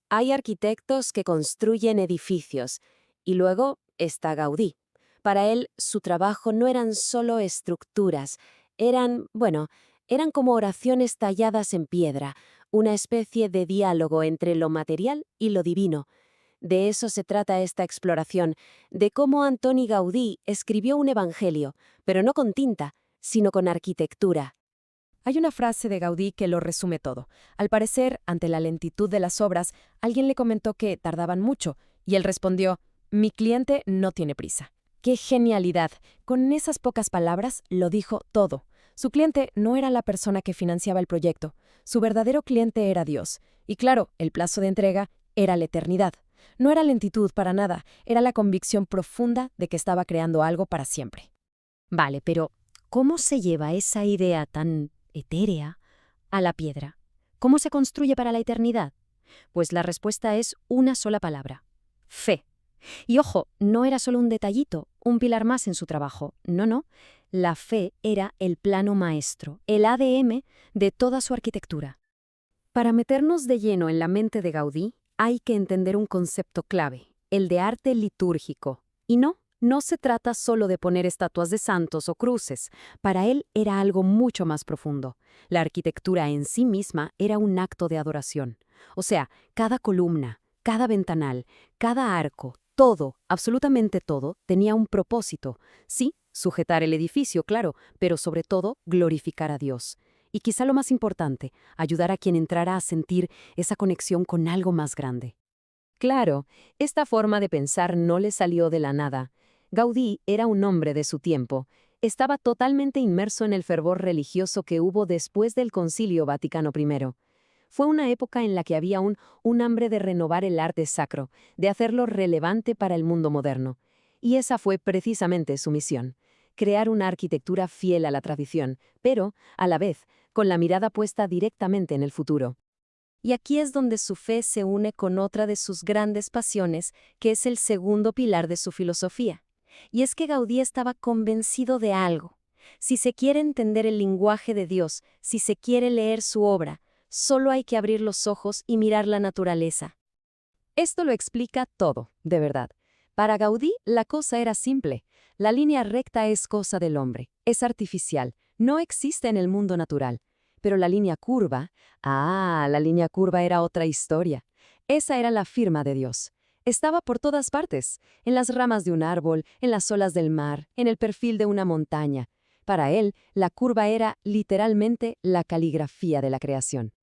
Hay arquitectos que construyen edificios y luego está Gaudí. Para él, su trabajo no eran solo estructuras, eran como oraciones talladas en piedra, una especie de diálogo entre lo material y lo divino. De eso se trata esta exploración, de cómo Antoni Gaudí escribió un evangelio, pero no con tinta, sino con arquitectura. Hay una frase de Gaudí que lo resume todo. Al parecer, ante la lentitud de las obras, alguien le comentó que tardaban mucho, y él respondió: «Mi cliente no tiene prisa». ¡Qué genialidad! Con esas pocas palabras lo dijo todo. Su cliente no era la persona que financiaba el proyecto. Su verdadero cliente era Dios. Y claro, el plazo de entrega era la eternidad. No era lentitud para nada, era la convicción profunda de que estaba creando algo para siempre. Vale, pero ¿cómo se lleva esa idea tan etérea a la piedra? ¿Cómo se construye para la eternidad? Pues la respuesta es una sola palabra: fe. Y ojo, no era solo un detallito, un pilar más en su trabajo. No, no. La fe era el plano maestro, el ADN de toda su arquitectura. Para meternos de lleno en la mente de Gaudí, hay que entender un concepto clave, el de arte litúrgico. Y no se trata solo de poner estatuas de santos o cruces. Para él era algo mucho más profundo. La arquitectura en sí misma era un acto de adoración. O sea, cada columna, cada ventanal, cada arco, todo, absolutamente todo, tenía un propósito. Sí, sujetar el edificio, claro, pero sobre todo glorificar a Dios. Y quizá lo más importante, ayudar a quien entrara a sentir esa conexión con algo más grande. Claro, esta forma de pensar no le salió de la nada. Gaudí era un hombre de su tiempo. Estaba totalmente inmerso en el fervor religioso que hubo después del Concilio Vaticano I. Fue una época en la que había un hambre de renovar el arte sacro, de hacerlo relevante para el mundo moderno. Y esa fue precisamente su misión: crear una arquitectura fiel a la tradición, pero, a la vez, con la mirada puesta directamente en el futuro. Y aquí es donde su fe se une con otra de sus grandes pasiones, que es el segundo pilar de su filosofía. Y es que Gaudí estaba convencido de algo. Si se quiere entender el lenguaje de Dios, si se quiere leer su obra, solo hay que abrir los ojos y mirar la naturaleza. Esto lo explica todo, de verdad. Para Gaudí, la cosa era simple. La línea recta es cosa del hombre, es artificial, no existe en el mundo natural. Pero la línea curva, la línea curva era otra historia. Esa era la firma de Dios. Estaba por todas partes, en las ramas de un árbol, en las olas del mar, en el perfil de una montaña. Para él, la curva era literalmente la caligrafía de la creación.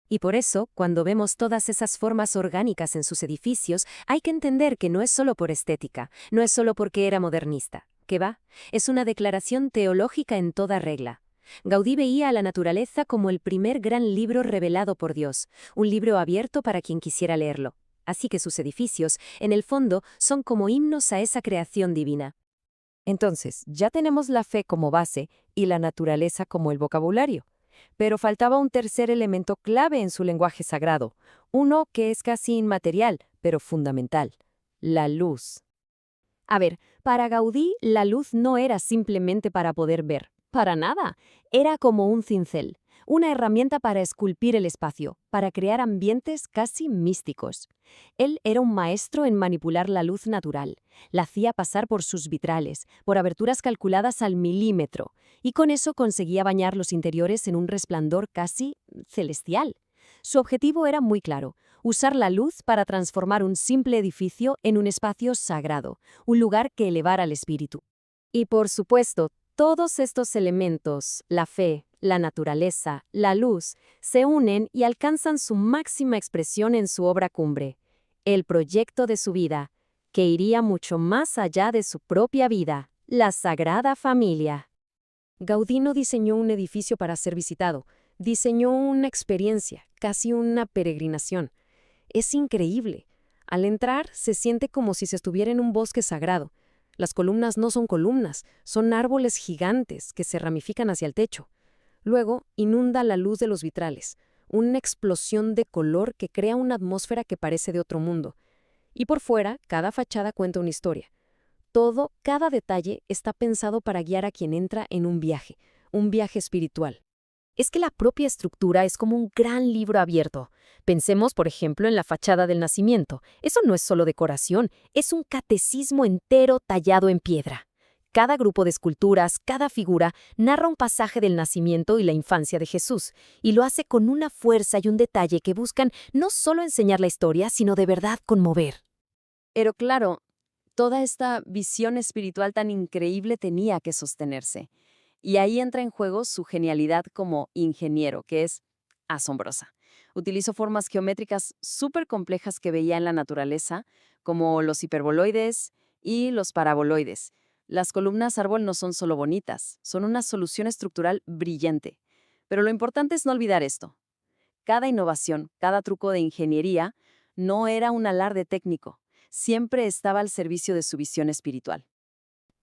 Y por eso, cuando vemos todas esas formas orgánicas en sus edificios, hay que entender que no es solo por estética, no es solo porque era modernista. ¿Qué va? Es una declaración teológica en toda regla. Gaudí veía a la naturaleza como el primer gran libro revelado por Dios, un libro abierto para quien quisiera leerlo. Así que sus edificios, en el fondo, son como himnos a esa creación divina. Entonces, ya tenemos la fe como base y la naturaleza como el vocabulario. Pero faltaba un tercer elemento clave en su lenguaje sagrado, uno que es casi inmaterial, pero fundamental: la luz. A ver, para Gaudí, la luz no era simplemente para poder ver, para nada. Era como un cincel, una herramienta para esculpir el espacio, para crear ambientes casi místicos. Él era un maestro en manipular la luz natural. La hacía pasar por sus vitrales, por aberturas calculadas al milímetro, y con eso conseguía bañar los interiores en un resplandor casi celestial. Su objetivo era muy claro: usar la luz para transformar un simple edificio en un espacio sagrado, un lugar que elevara al espíritu. Y por supuesto, todos estos elementos, la fe, la naturaleza, la luz, se unen y alcanzan su máxima expresión en su obra cumbre, el proyecto de su vida, que iría mucho más allá de su propia vida, la Sagrada Familia. Gaudí no diseñó un edificio para ser visitado, diseñó una experiencia, casi una peregrinación. Es increíble. Al entrar, se siente como si se estuviera en un bosque sagrado. Las columnas no son columnas, son árboles gigantes que se ramifican hacia el techo. Luego, inunda la luz de los vitrales, una explosión de color que crea una atmósfera que parece de otro mundo. Y por fuera, cada fachada cuenta una historia. Todo, cada detalle, está pensado para guiar a quien entra en un viaje espiritual. Es que la propia estructura es como un gran libro abierto. Pensemos, por ejemplo, en la fachada del nacimiento. Eso no es solo decoración, es un catecismo entero tallado en piedra. Cada grupo de esculturas, cada figura, narra un pasaje del nacimiento y la infancia de Jesús, y lo hace con una fuerza y un detalle que buscan no solo enseñar la historia, sino de verdad conmover. Pero claro, toda esta visión espiritual tan increíble tenía que sostenerse. Y ahí entra en juego su genialidad como ingeniero, que es asombrosa. Utilizó formas geométricas súper complejas que veía en la naturaleza, como los hiperboloides y los paraboloides. Las columnas árbol no son solo bonitas, son una solución estructural brillante. Pero lo importante es no olvidar esto. Cada innovación, cada truco de ingeniería, no era un alarde técnico, siempre estaba al servicio de su visión espiritual.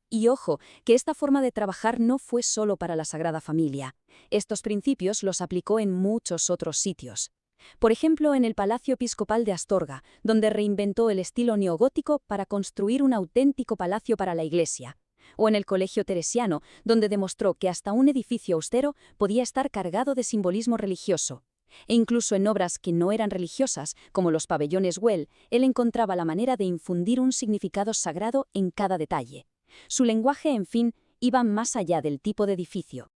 Y ojo, que esta forma de trabajar no fue solo para la Sagrada Familia. Estos principios los aplicó en muchos otros sitios. Por ejemplo, en el Palacio Episcopal de Astorga, donde reinventó el estilo neogótico para construir un auténtico palacio para la Iglesia. O en el Colegio Teresiano, donde demostró que hasta un edificio austero podía estar cargado de simbolismo religioso. E incluso en obras que no eran religiosas, como los pabellones Güell, él encontraba la manera de infundir un significado sagrado en cada detalle. Su lenguaje, en fin, iba más allá del tipo de edificio.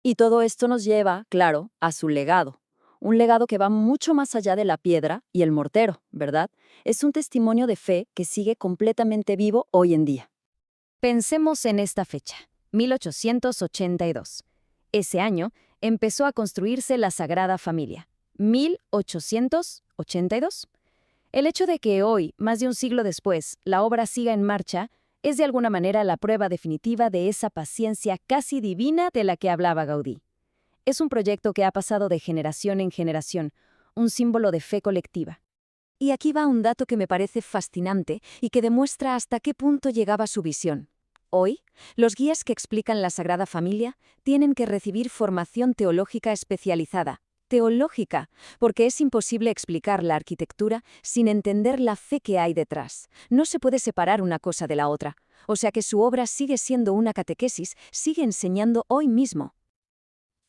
Y todo esto nos lleva, claro, a su legado. Un legado que va mucho más allá de la piedra y el mortero, ¿verdad? Es un testimonio de fe que sigue completamente vivo hoy en día. Pensemos en esta fecha, 1882. Ese año empezó a construirse la Sagrada Familia. 1882. El hecho de que hoy, más de un siglo después, la obra siga en marcha, es de alguna manera la prueba definitiva de esa paciencia casi divina de la que hablaba Gaudí. Es un proyecto que ha pasado de generación en generación, un símbolo de fe colectiva. Y aquí va un dato que me parece fascinante y que demuestra hasta qué punto llegaba su visión. Hoy, los guías que explican la Sagrada Familia tienen que recibir formación teológica especializada. Teológica, porque es imposible explicar la arquitectura sin entender la fe que hay detrás. No se puede separar una cosa de la otra. O sea que su obra sigue siendo una catequesis, sigue enseñando hoy mismo.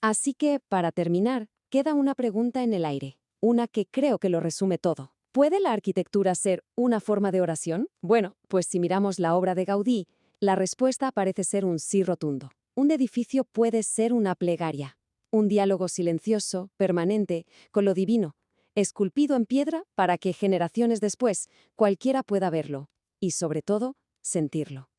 Así que, para terminar, queda una pregunta en el aire, una que creo que lo resume todo. ¿Puede la arquitectura ser una forma de oración? Bueno, pues si miramos la obra de Gaudí, la respuesta parece ser un sí rotundo. Un edificio puede ser una plegaria, un diálogo silencioso, permanente, con lo divino, esculpido en piedra para que generaciones después cualquiera pueda verlo y, sobre todo, sentirlo.